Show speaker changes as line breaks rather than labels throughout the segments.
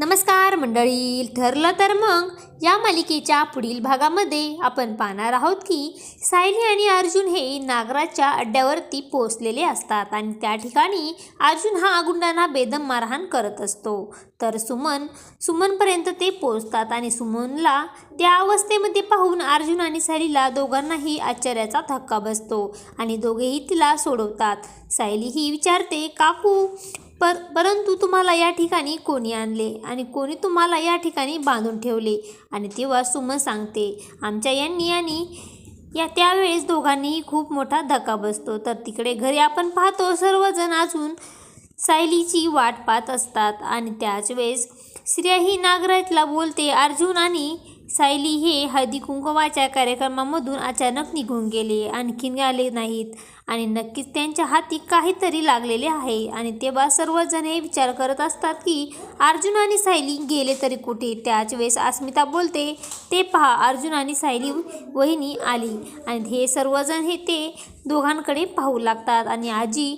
नमस्कार मंडळी, ठरलं तर मग या मालिकेच्या पुढील भागामध्ये आपण पाहणार आहोत की सायली आणि अर्जुन हे नागराजच्या अड्ड्यावरती पोहोचलेले असतात आणि त्या ठिकाणी अर्जुन हा गुंडांना बेदम मारहाण करत असतो. तर सुमनपर्यंत ते पोहोचतात आणि सुमनला त्या अवस्थेमध्ये पाहून अर्जुन आणि सायलीला दोघांनाही आश्चर्याचा धक्का बसतो आणि दोघेही तिला सोडवतात. सायली ही विचारते, काकू परंतु तुम्हाला या ठिकाणी कोणी आणले आणि कोणी तुम्हाला या ठिकाणी बांधून ठेवले? आणि तेव्हा सुमन सांगते, आमच्या यांनी आणि त्यावेळेस दोघांनीही खूप मोठा धक्का बसतो. तर तिकडे घरी आपण पाहतो सर्वजण अजून सायलीची वाट पाहत असतात आणि त्याच वेळेस श्रेया ही नागराजला बोलते, अर्जुन आणि सायली हे हळदी कुंकवाच्या कार्यक्रमामधून अचानक निघून गेले, आणखीन आले नाहीत आणि नक्कीच त्यांच्या हाती काहीतरी लागलेले आहे. आणि तेव्हा सर्वजण हे विचार करत असतात की अर्जुन आणि सायली गेले तरी कुठे. त्याच वेळेस अस्मिता बोलते, ते पहा अर्जुन आणि सायली वहिनी आली. आणि हे सर्वजण ते दोघांकडे पाहू लागतात आणि आजी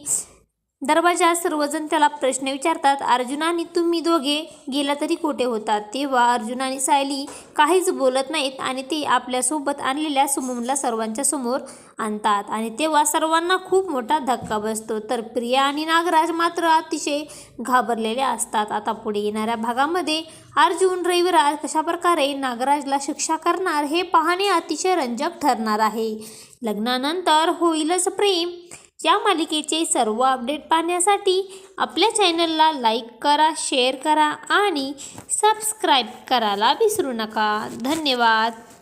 दरवाजात सर्वजण त्याला प्रश्न विचारतात, अर्जुन आणि तुम्ही दोघे गेला तरी कुठे होतात? तेव्हा अर्जुन आणि सायली काहीच बोलत नाहीत आणि ते आपल्यासोबत आणलेल्या सुमनला सर्वांच्या समोर आणतात आणि तेव्हा सर्वांना खूप मोठा धक्का बसतो. तर प्रिया आणि नागराज मात्र अतिशय घाबरलेले असतात. आता पुढे येणाऱ्या भागामध्ये अर्जुन रविराज कशाप्रकारे नागराजला शिक्षा करणार हे पाहणे अतिशय रंजक ठरणार आहे. लग्नानंतर होईलच प्रेम या मालिकेचे सर्व अपडेट पाहण्यासाठी आपल्या चॅनलला लाईक करा, शेअर करा आणि सबस्क्राईब करायला विसरू नका. धन्यवाद.